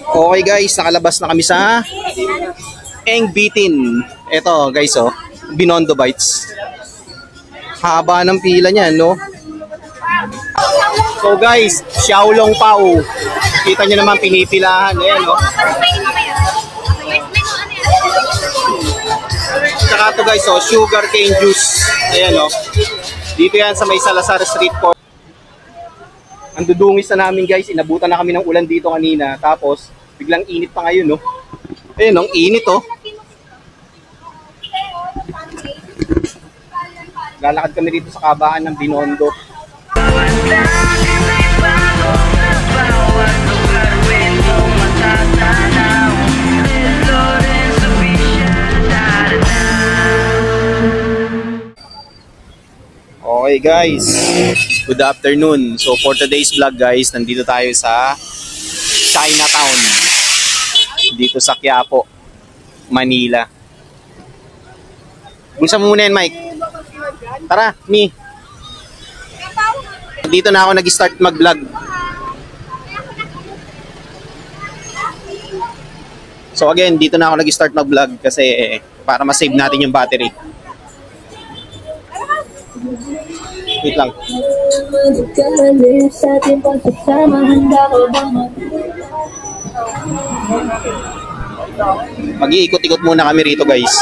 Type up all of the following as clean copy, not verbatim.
Okay guys, nakalabas na kami sa Eng Bitin. Ito guys oh, Binondo Bites. Haba ng pila niyan, no? So guys, Xiaolong Pao. Kita nyo naman pinipilahan. Ayan, no? Tsaka ito guys, oh, sugar cane juice. Ayan, no? Dito yan sa may Salazar Street Court. Ang dudungis na namin guys, inabutan na kami ng ulan dito kanina. Tapos, biglang init pa ngayon, no? Ayan, ang init, oh. Lalakad kami dito sa kabaan ng Binondo. Okay guys, good afternoon. So for today's vlog guys, nandito tayo sa Chinatown. Dito sa Quiapo, Manila. Bulsa mo muna yan, Mike. Tara, Mi. Dito na ako nag-start mag-vlog. So again, dito na ako nag-start mag-vlog kasi para ma-save natin yung battery. Wait lang. Mag-iikot-ikot muna kami rito guys.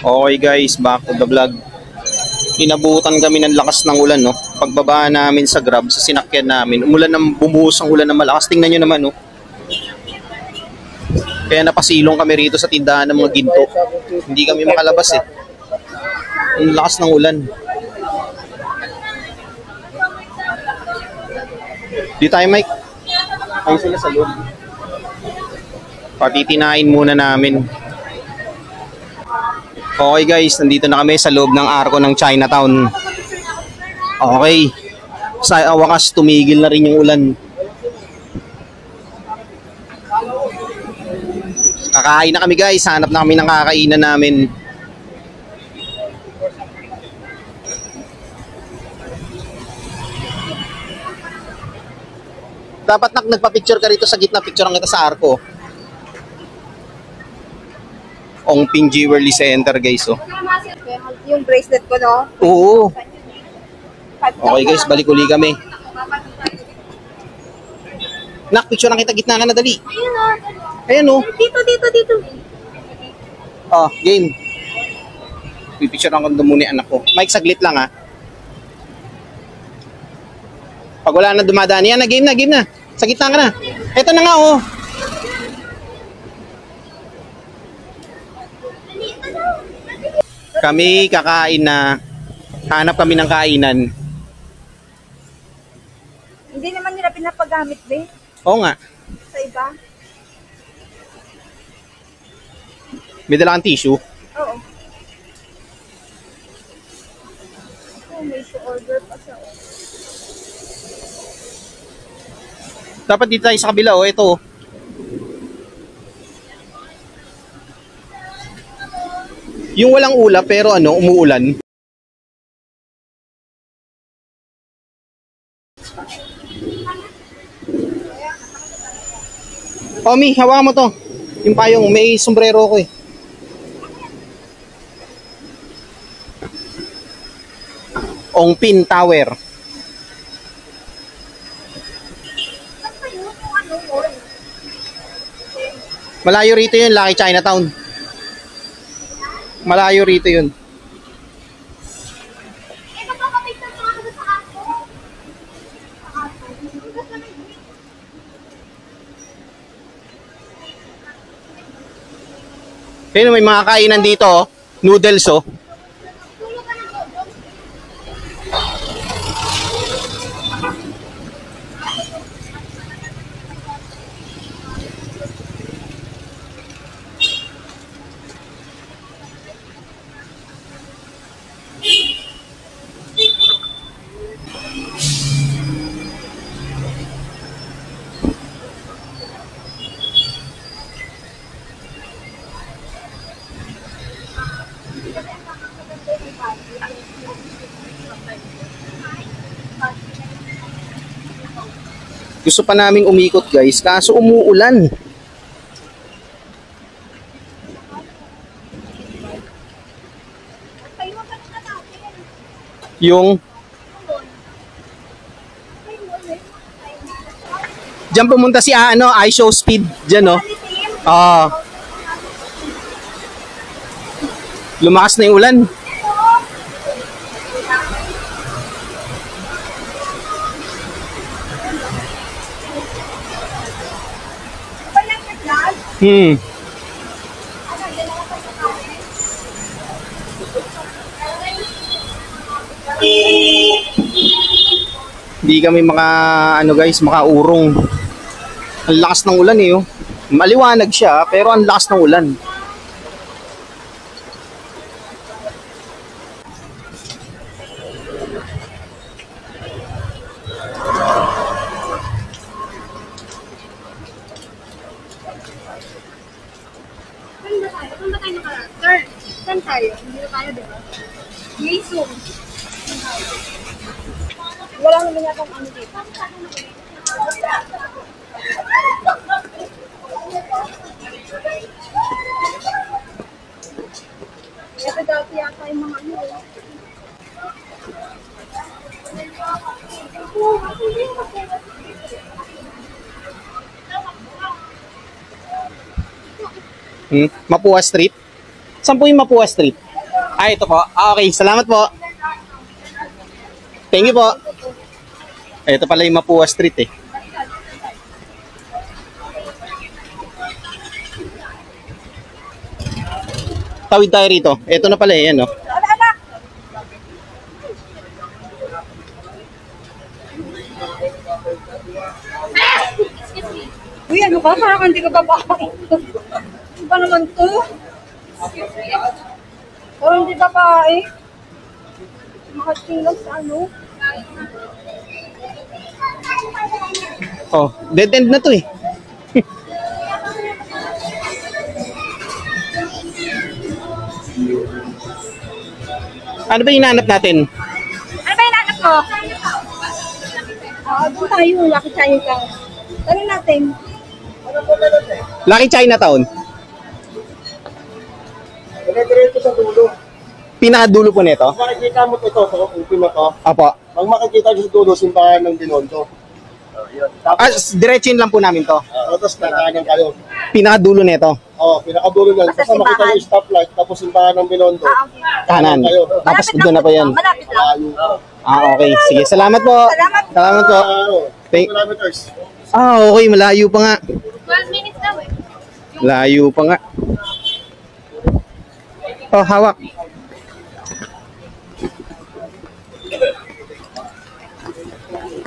Okay guys, back to the vlog. Inabutan kami ng lakas ng ulan, no? Pagbaba namin sa Grab, sa sinakyan namin, umulan ng bumuhos ang ulan ng malakas. Tingnan nyo naman, no? Kaya napasilong kami rito sa tindahan ng mga ginto. Hindi kami makalabas eh. Ang lakas ng ulan. Di tayo, Mike. Ayun sila sa loob. Patitinain muna namin. Okay guys, nandito na kami sa loob ng arko ng Chinatown. Okay. Sa wakas, tumigil na rin yung ulan. Kakain na kami guys, hanap na kami ng kakainan namin. Dapat nagpa-picture ka rito sa gitna, picturean kita sa arko. Ongping Jewelry Center guys, oh. Yung bracelet ko, no? Oo. Okay guys, balik uli kami. Nak, picturean kita gitna ka na, dali. Ayun, oh. Ayan, oh. Dito. Oh, game. Pipicture ako muna yung anak ko. Mike, saglit lang ha. Pag wala na dumadaan, yan na, game na. Sa gitna ka na. Eto na nga, oh. Kami kakain na. Hanap kami ng kainan. Hindi naman nila pinapagamit, be. Oo nga. Sa iba. May dala kang tissue. Oo. Oh, may order pa siya. Dapat dito tayo sa kabila, oh. Ito, oh. Yung walang ulap pero ano, umuulan. Omi, hawakan mo to. Yung payong, may sombrero ko eh. Ongping Tower. Malayo rito yun, Lucky Chinatown. Malayo rito yun. Kaya may mga kainan dito, oh. Noodles, oh. Gusto pa naming umikot guys, kaso umuulan. Yung diyan pumunta si I show speed diyan no. Ah. Lumakas na yung ulan. Hindi kami makaurong. Ang lakas ng ulan eh. Oh. Maliwanag siya pero ang lakas ng ulan. Saan ba tayo naka-turn? Saan tayo? Hindi na tayo, di ba? May Zoom. Wala naman yata ang ano dito. Ito dati yata yung mga ano. Mapua Street? Saan po yung Mapua Street? Ah, ito po. Ah, okay. Salamat po. Thank you po. Ito pala yung Mapua Street eh. Tawid tayo rito. Ito na pala eh. Ano? Uy, ano ba? Parang hindi ka babae. Ano ba naman to? Parang hindi babae. Makatinggal sa ano. Oh, dead end na to eh. Ano ba hinahanap natin? Ano ba yung anak mo? Doon tayo. Lucky Chinatown. Tanong natin. Lucky Chinatown. Diretso sa dulo. Pinakadulo po nito. Pag makikita mo ito, upin mo to. Apo. Pag makikita mo sa dulo, simbahan ng Binondo. Yun. Tapos, Diretsin lang po namin to. tapos kakanan kayo. Pinakadulo nito. Pinakadulo lang. Basta Basta makita simbahan. yung stoplight, tapos simbahan ng Binondo. Okay. Kanan. Kayo. Tapos Malapit doon na lang po yan. Malapit lang. Malayo. Ah, okay. Sige, salamat po. Salamat. Salamat po. 2 kilometers. Ah, okay. Malayo pa nga. 12 minutes daw eh. Layo pa nga. Oh, hawak.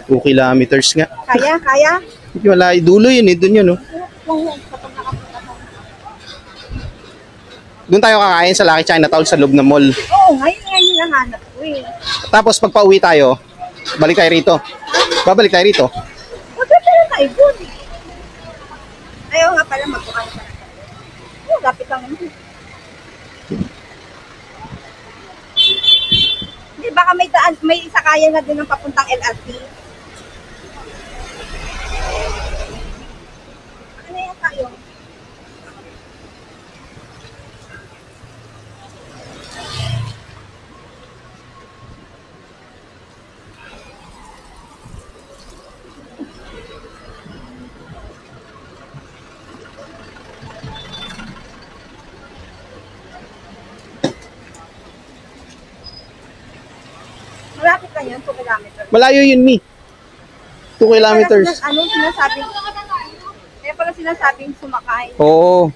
Two kilometers nga. Kaya, kaya. Malayo. Dulo yun eh. Doon yun, no? Doon tayo kakain sa Lucky Chinatown sa loob ng mall. Oo, ngayon nga yung nahanap ko eh. Tapos pag pauwi tayo, balik tayo rito. Babalik tayo rito. Magkakala tayo dun. Ayaw nga pala magbukan pa. Oh, lapit lang naman. Hindi, baka may daan, may sakayan na din ng papuntang LRT. Ano yan tayo? Malapit lang yun, 2 kilometers. Malayo yun, Mi. 2 kilometers. Ano sinasabing? Kaya pala sinasabing sumakay. Oo.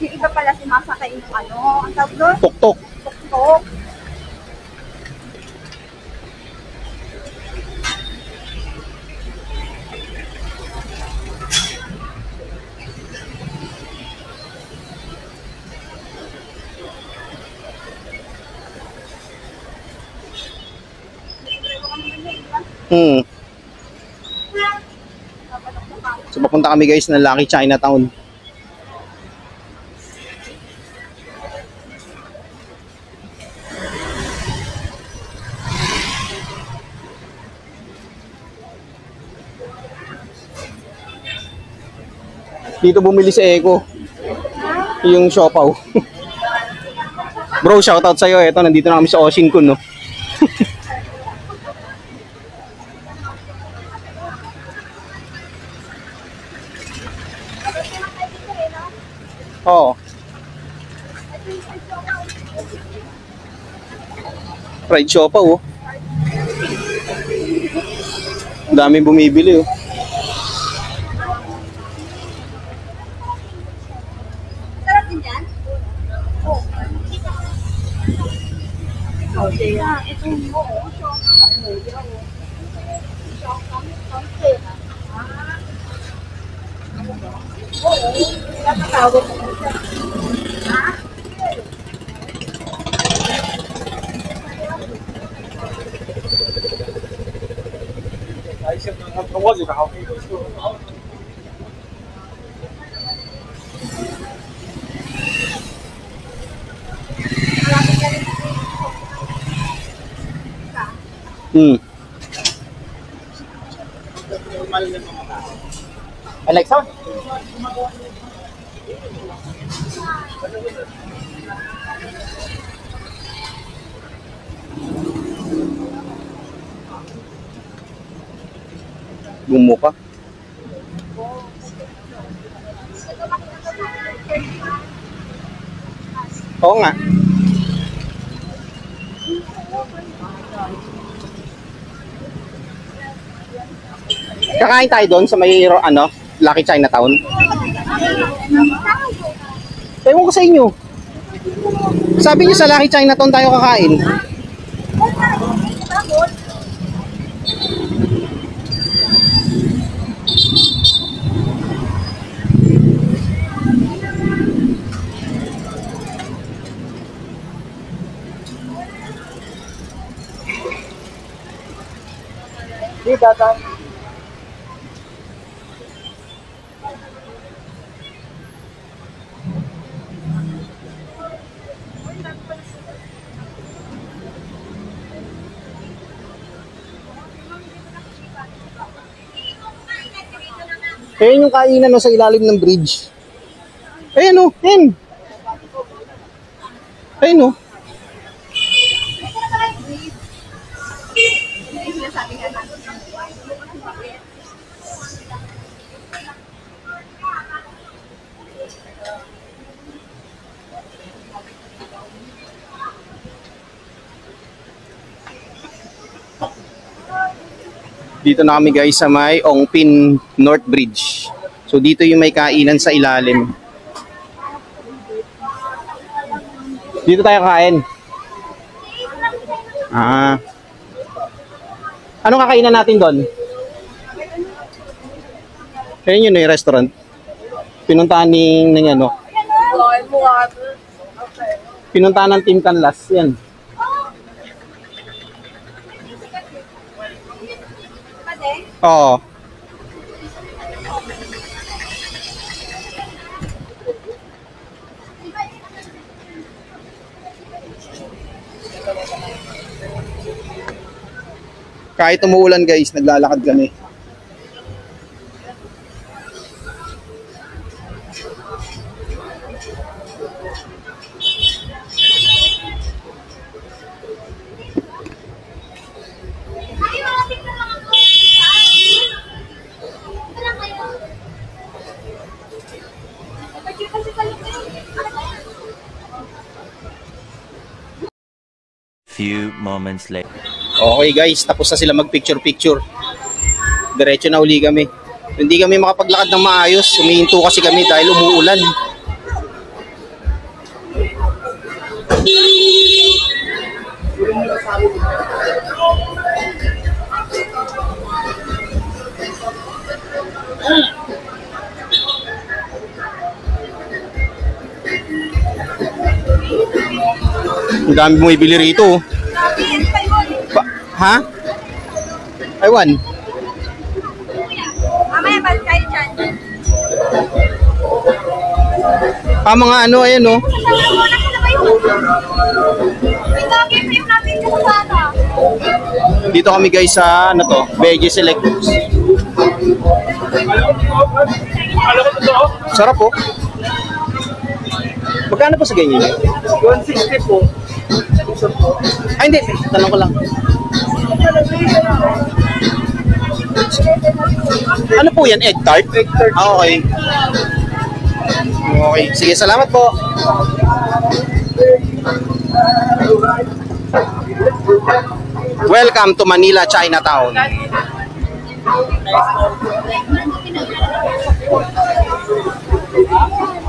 Yung iba pala sumasakay yung ano, ang tawag doon? Tuktok. Tuktok. So, papunta kami guys ng Lucky Chinatown. Dito bumili si Eko. Yung siopaw. Bro, shoutout sa'yo. Eto, nandito na kami sa Oshinkun, no? Oo. Fried siopaw, oh. Daming bumibili, oh. Sarap din yan? Oo. Okay. Ito mo. Napatawag ko siya. Alexa? Bumuka. Oo nga. Kakain tayo doon sa may ano, Lucky Chinatown. Ewan ko sa inyo. Sabi niyo sa Lucky Chinatown tayo kakain. Di datang. Ayan yung kainan no, sa ilalim ng bridge. Ayan o, ayan. Ayan o. Dito na kami guys sa may Ongpin North Bridge. So dito yung may kainan sa ilalim. Dito tayo kain. Ah. Anong kakainan natin doon? Ayun yun yung restaurant. Pinuntahan ng ano. Pinuntahan ng Team Canlas. Yan. Oo. Kahit umuulan guys, naglalakad kami. Few moments later. Okay guys, tapos na sila mag-picture-picture. Diretso na uli kami. Hindi kami makapaglakad ng maayos. Humihinto kasi kami dahil umuulan. Ang dami bumibili rito. Ha? Aywan. Mamaya balik kayo dyan. Mga ano, ayan o. Dito kami guys sa, ano to, Veggie Select. Sarap po. Magkano po sa ganyan? 160 po. Ay, hindi. Tanong ko lang. Ano po yan? Egg tart? Egg tart. Ah, okay. Okay. Sige, salamat po. Welcome to Manila, Chinatown.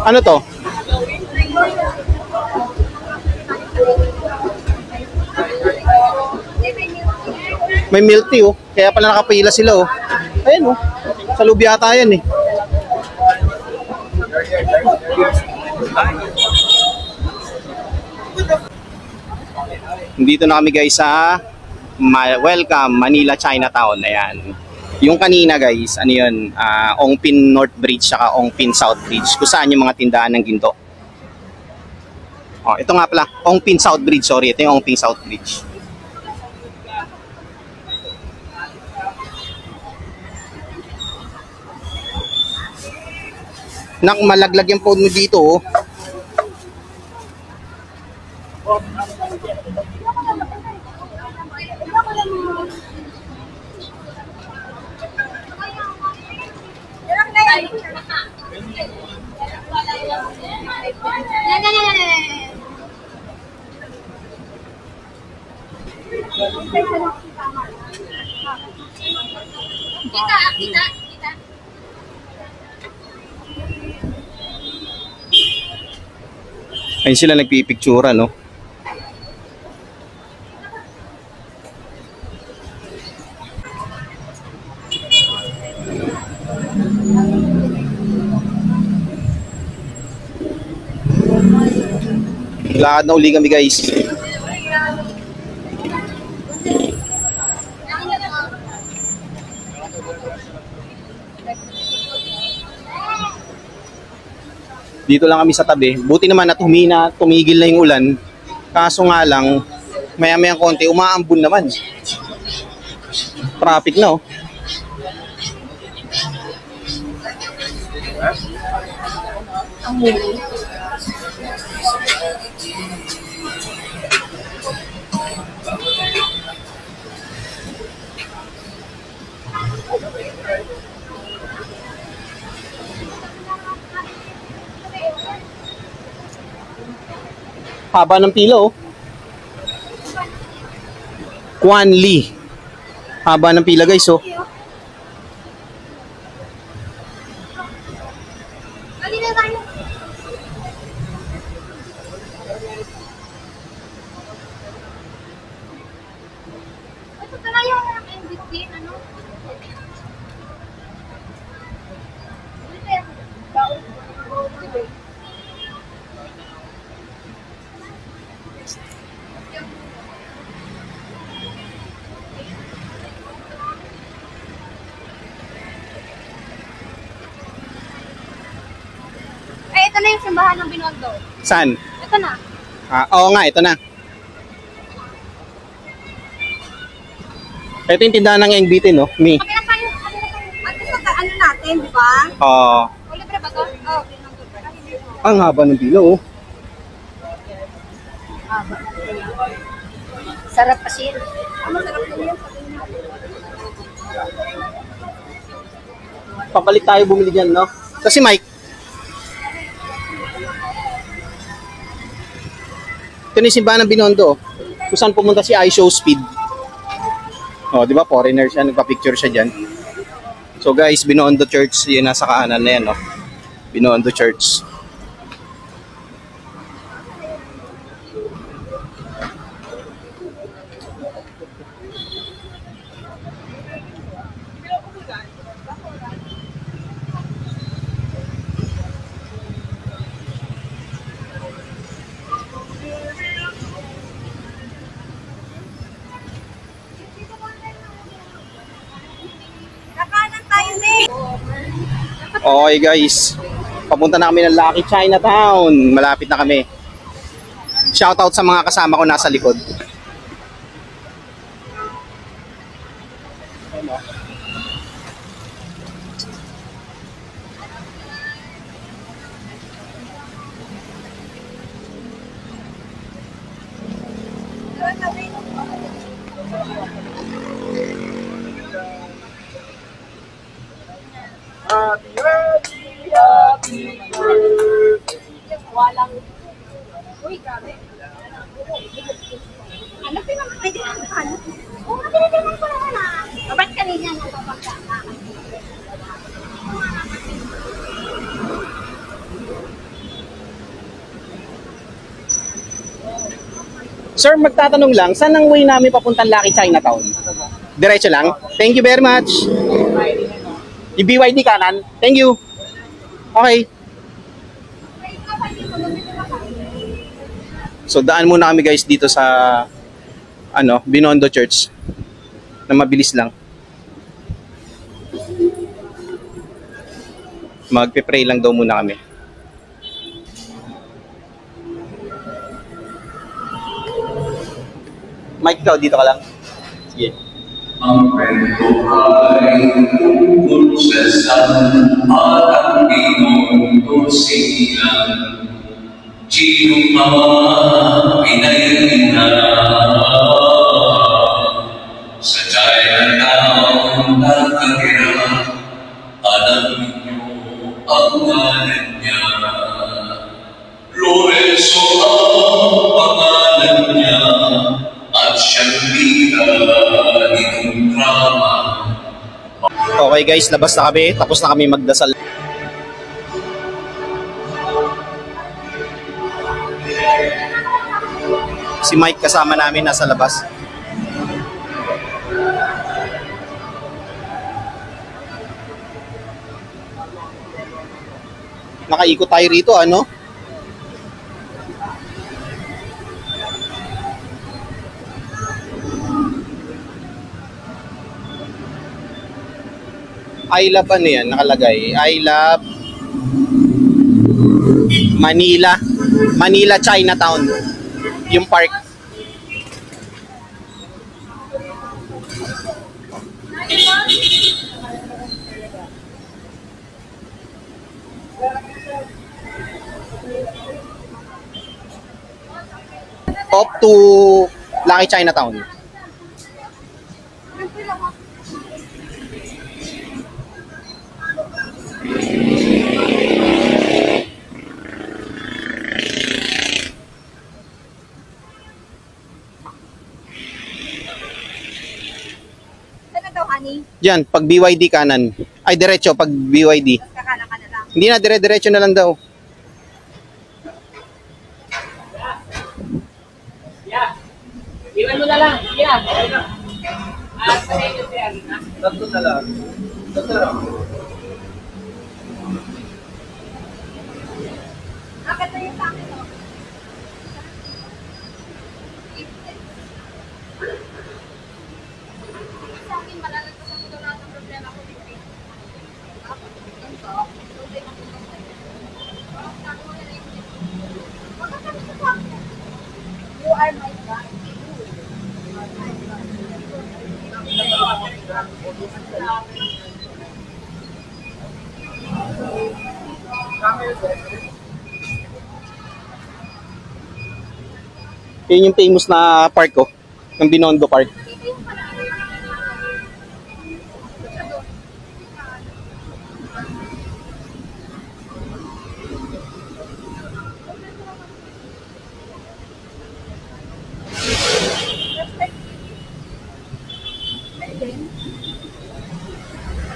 Ano to? May milk tea oh. Kaya pala nakapila sila oh. Ayan oh. Sa loob yata yan eh. Dito na kami guys sa Welcome Manila Chinatown. Ayan. Yung kanina guys, ano yun, Ongpin North Bridge saka Ongpin South Bridge. Kung saan yung mga tindahan ng ginto. Oh, ito nga pala, Ongpin South Bridge, sorry. Ito yung Ongpin South Bridge. Nak, malaglag yung phone mo dito oh. Kita. Ayun sila nagpipictura, no? Lakad na uli kami guys. Dito lang kami sa tabi. Buti naman at tumigil na yung ulan. Kaso nga lang, maya-maya konti, umaambon naman. Traffic na oh. Ang muli. Haba ng pila oh. Quan Li. Haba ng pila guys oh. Ito na yung simbahan ng Binondo. Saan? Ito na. Oo nga, ito na. Ito yung tindahan ng NBT no? Mi. Kapila kayo. At ito, ano natin, di ba? Oo. Libre ba ito? Oo, Binondo. Ang haba ng pila oh. Sarap kasi yun. Ano sarap na yun? Papalit tayo bumili dyan no? Kasi Mike. Ito na yung simbahan ng Binondo. Kung saan pumunta si iShow Speed. O, di ba? Foreigner siya. Nagpa-picture siya dyan. So guys, Binondo Church. Yun nasa kahanan na yan. No? Binondo Church. Nakanan tayo, Nick. Okay guys, papunta na kami ng Lucky Chinatown. Malapit na kami. Shoutout sa mga kasama ko nasa likod. Walang... Uy, grabe. Ano naman pwede ang ano? Oo, tinitinan ko naman ah. Ba't kanina nang babagsa ka? Sir, magtatanong lang, saan ang way namin papuntang Lucky Chinatown? Diretso lang? Thank you very much. Yung BYD kanan? Thank you. Okay. So daan muna kami guys dito sa Binondo Church na mabilis lang. Magpe-pray lang daw muna kami. Mike, ikaw dito ka lang. Sige. Ang kwento ay tungkol sa saan at ang Pinondo silang sinong ama pinahina sa Chinatown nakatira. Alam ninyo ang ngalan niya, Lorenzo ang pangalan niya, at siyang bida nitong drama. Okay guys, labas na kami. Tapos na kami magdasal. Si Mike kasama namin nasa labas. Nakaikot tayo rito, ano? I love ano yan, nakalagay. I love Manila. Manila Chinatown. Yung park. Off to Lucky Chinatown. Yan, pag BYD kanan. Ay, diretso, pag BYD. Kakala ka na lang. Hindi na, dire-diretso na lang daw. Iwan mo na lang. Yeah. Sa inyo siya. Tatlo na lang. Bakit na yung sa akin, no? Sa akin, malalagpasan ko daw lahat ng problema ko dito. You are my God. Yun yung famous na park ko. Ng Binondo Park.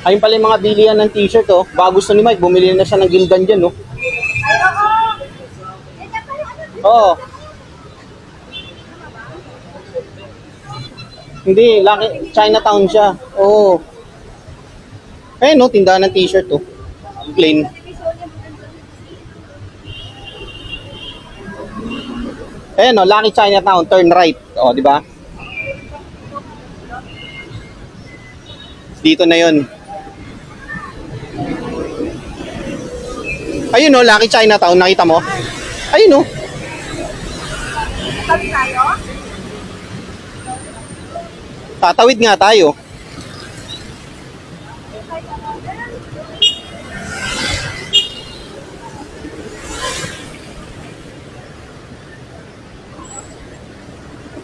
Ayun pala yung mga bilihan ng t-shirt, oh. Baka gusto ni Mike, bumili na siya ng Gildan dyan, oh. Ayoko! Ganyan pa yung ano. Oo. Hindi, Lucky Chinatown siya. Oo. Ayun, no, tindahan ng t-shirt, oh. Plain. Ayun, no, Lucky Chinatown, turn right. Oh, di ba? Dito na 'yon. Ayun, no, Lucky Chinatown, nakita mo? Ayun, no. Sabi tayo? Tatawid nga tayo.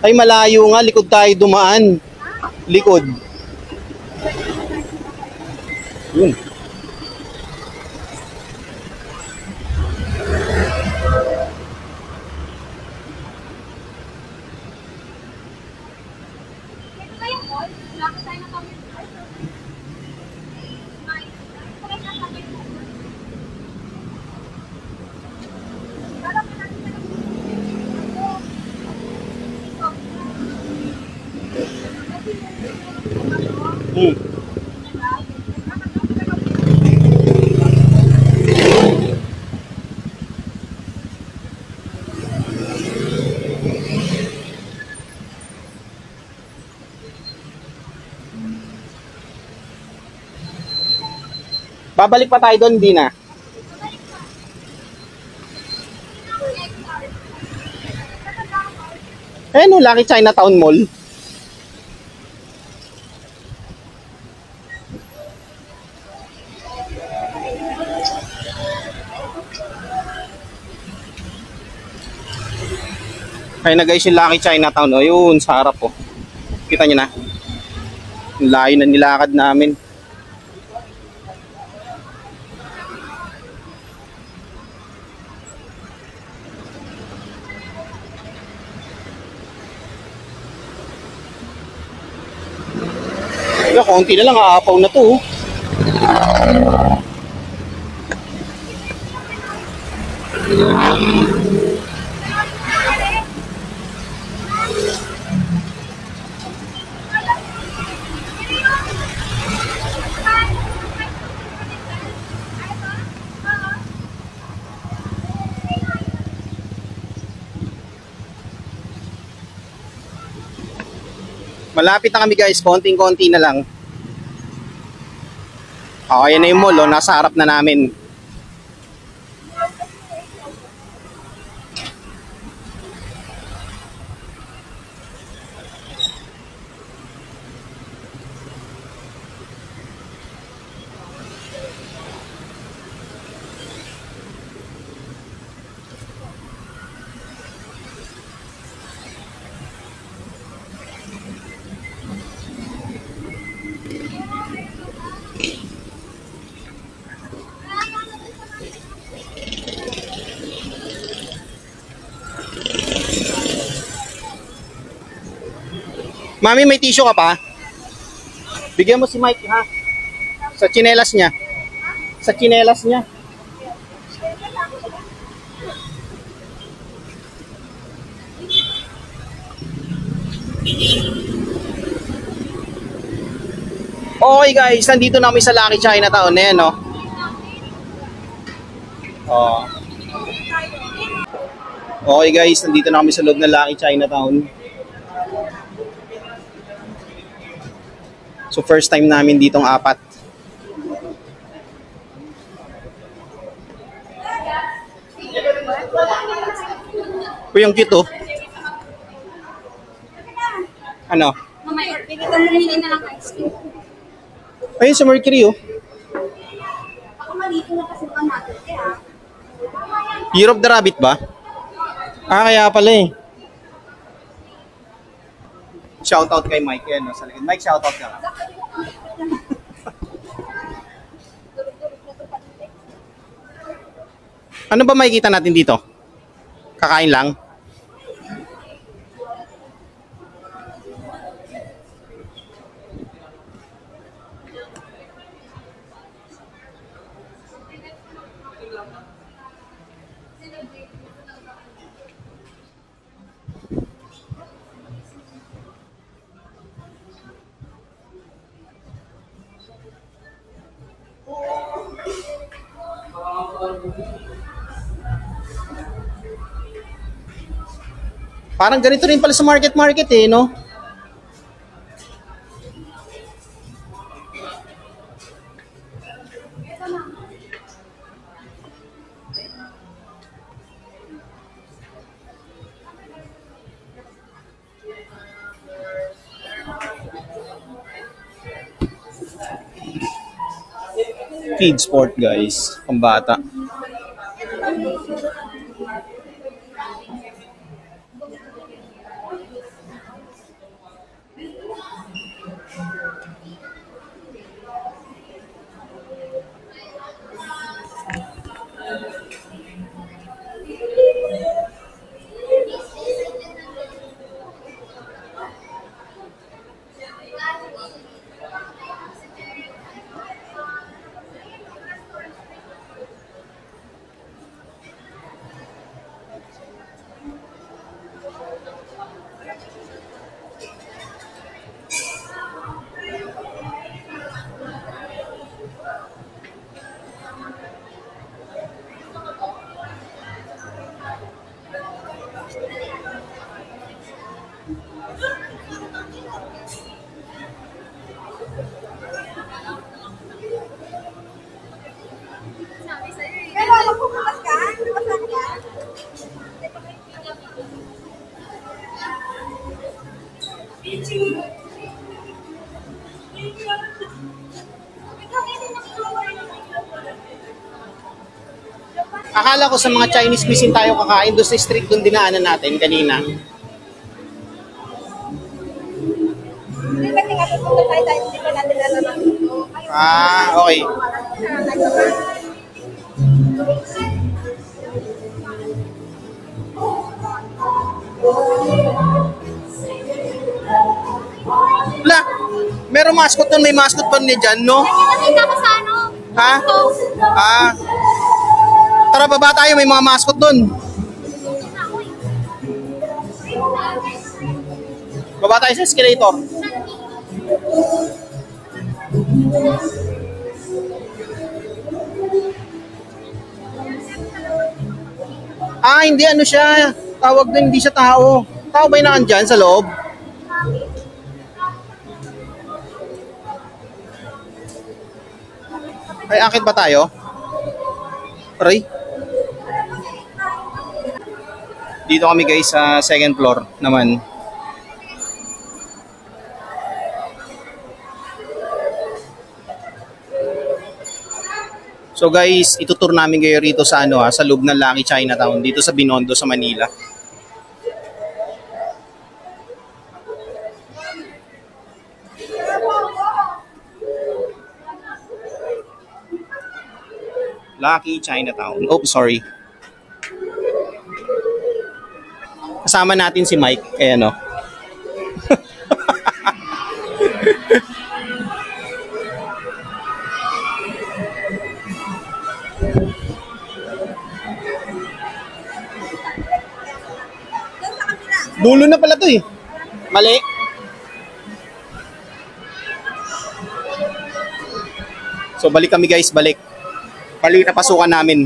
Ay, malayo nga. Likod tayo dumaan. Likod. Yun. Hmm. Babalik pa tayo doon, hindi na. Eh, no, Lucky Chinatown Mall. Ayun na guys, yung Lucky Chinatown. O, yun, sa harap po. Kita nyo na. Yung layo na nilakad namin. Konti na lang, aapaw na to. Malapit na kami guys, konting-konti na lang. Ayan na yung mall, oh. Nasa harap na namin. Mami, may tissue ka pa? Bigyan mo si Mike, ha? Sa tsinelas niya. Sa tsinelas niya. Okay guys, nandito na kami sa Lucky Chinatown. Ayan, no? Oh. Okay guys, nandito na kami sa loob ng Lucky Chinatown. So first time namin ditong apat. Uy, ang cute, oh. Ano? Mamaya, bigyan ko lumili na lang ice cream. Ayun sa Mercury, oh. Ako malito na kasi pa natin, ha? Year of the Rabbit ba? Ah, kaya pala eh. Shoutout kay Mike yan, no? Sa likod. Mike, shoutout ka. Ano ba makikita natin dito? Kakain lang? Parang ganito rin pala sa market eh, no? Feed sport guys, pambata. Pero magpupuntas ka? Bukas ka? Akala ko sa mga Chinese cuisine tayo kakain doon sa street doon dinaanan natin kanina. Hindi ba nga pupunta tayo dahil hindi pa natin alam ito? Ah, okay. Wala. Merong mascot doon, may mascot pa niya dyan, no? Nakita ko sa ano? Ha? Ah. Tara, baba tayo, may mga mascot doon. Baba tayo sa escalator. Ah, hindi ano siya. Tawag din, hindi siya tao. Tao ba yung nakandyan sa loob? Ay, akit ba tayo? Aray. Dito kami guys sa second floor naman. So guys, itutur namin kayo rito sa ano sa loob ng Lucky Chinatown dito sa Binondo sa Manila. Lucky Chinatown. Oh, sorry. Kasama natin si Mike. Ayan o. Dulo na pala to eh. Mali. So balik kami guys, balik. Mali na pasukan namin.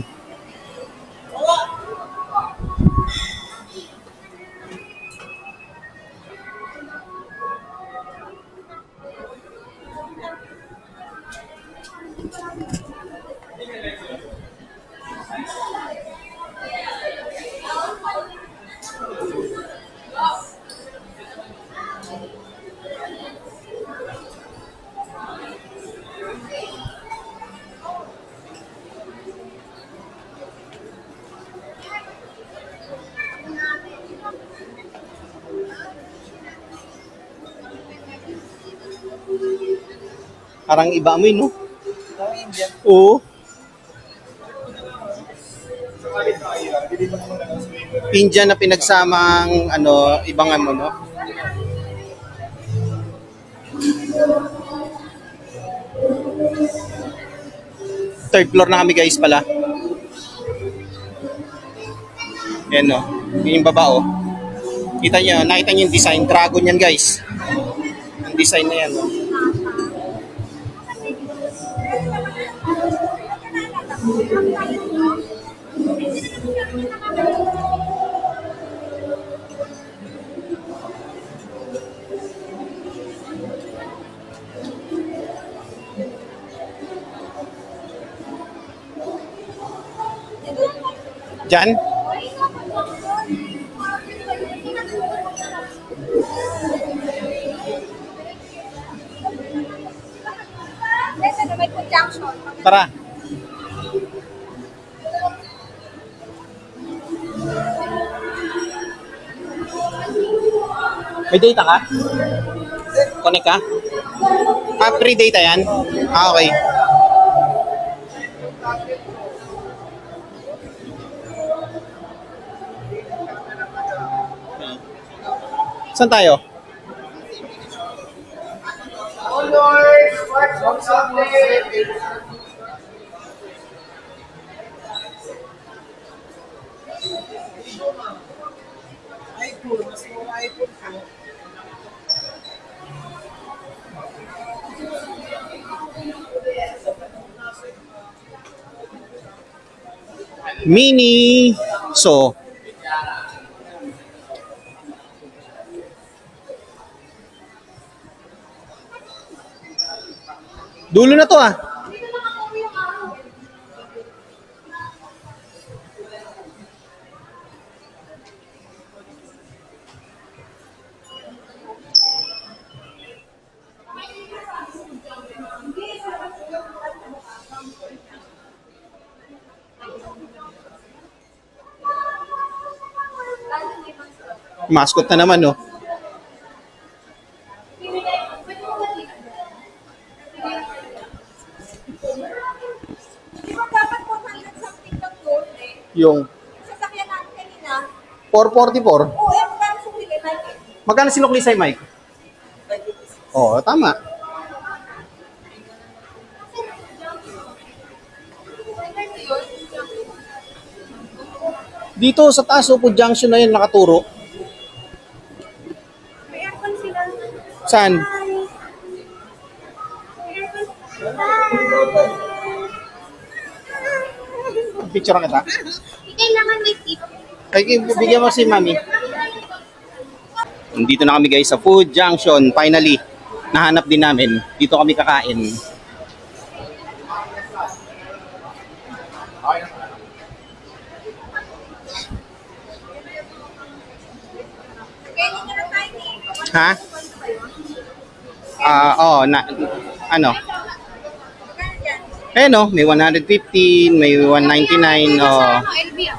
Parang iba mo no? Oo. Indian na pinagsamang ano, ibang ano, no? Third floor na kami guys pala. Yan no. Yung baba oh. Kita nyo, nakita nyo yung design. Dragon yan guys. Ang design na yan no. Diyan? Tara. May data ka? Connect ka? Ah, free data yan? Ah, okay. Saan tayo? Mini. So, Dulo na to ah. Mascot na naman, no? Di ba dapat 400 something lang doon eh? Yung Sasakyan natin kanina. 444. Oo, eh, magkano sukli kay Mike eh? Magkano sinukli sa'yo, Mike? Oo, tama. Dito sa taas, Upo Junction na yun, nakaturo. May aircon sila. Saan? Picture kita. Kailangan may tip. Ay, bigyan mo si Mami. Dito na kami guys sa Food Junction. Finally, nahanap din namin. Dito kami kakain. Kailangan na tayo eh. Ha? Ano? Magkano dyan? Eh no, may 115, may 199. Oh. LB ah.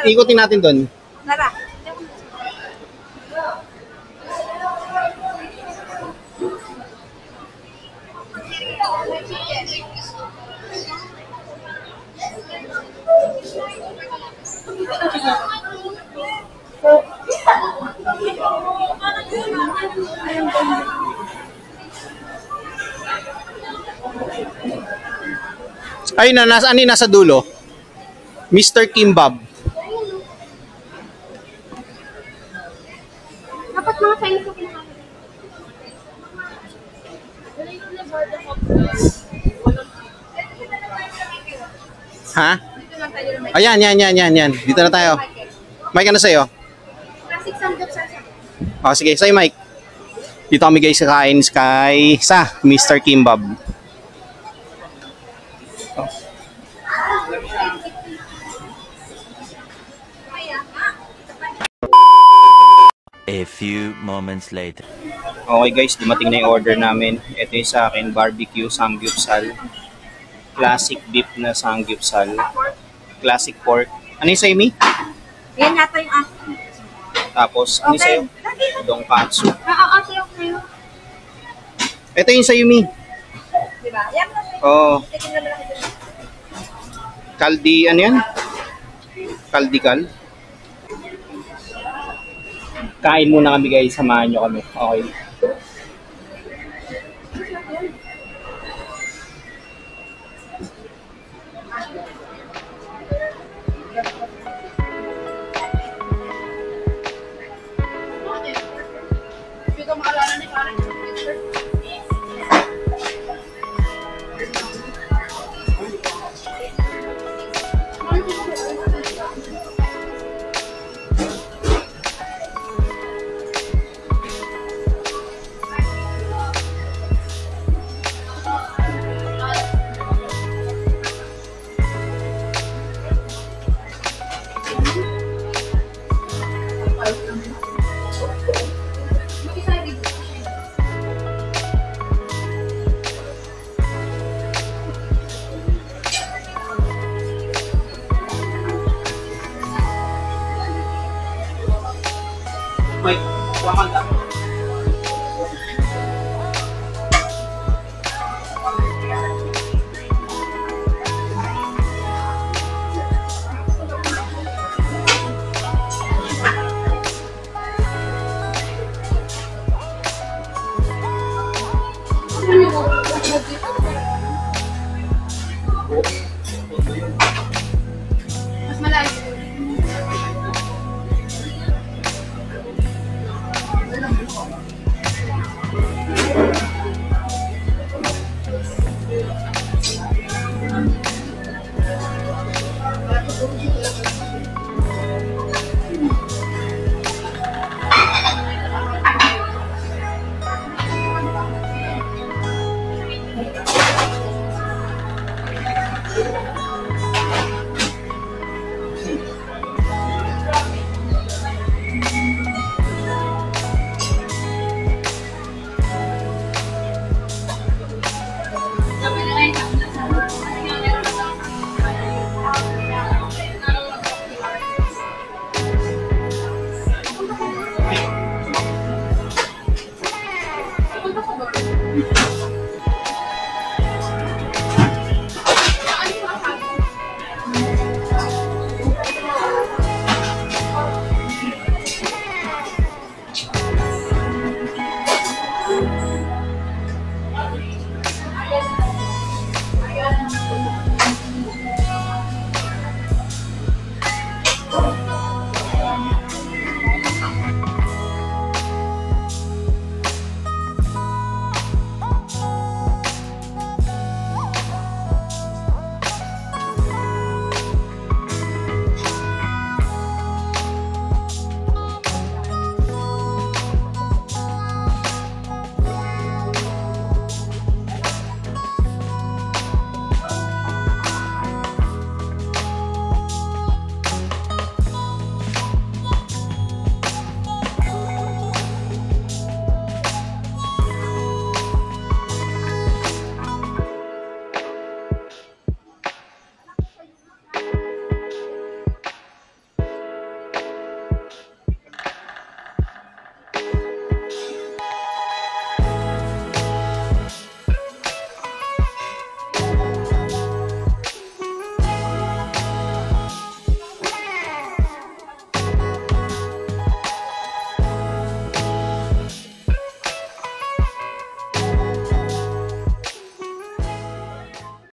Ikutin natin doon. Tara. Ayun na, nasa dulo. Mr. Kimbab. Dapat mga Chinese ko kinakain. Ha? Dito lang tayo ng Ayan, yan. Dito na tayo. Mike, ano sa'yo? Classic samgyeopsal. Oh, sige, sa'yo Mike. Dito kami guys kakain sa Mr. Kimbab. A few moments later. Okay guys, dumating na yung order namin. Ito yung sa akin, barbecue samgyeopsal. Classic beef na samgyeopsal. Classic pork. Ano yung sa'yo, Mi? Yan nato yung akin. Tapos, ano yung sa'yo? Donkatsu. Okay. Ito yung sa'yo, Mi. Diba? Yan na. Oh, Tignan na lang ito. kaldi, ano yan? Kaldikal. Kain muna kami guys, samahan nyo kami. Okay. Mike, kuha ka.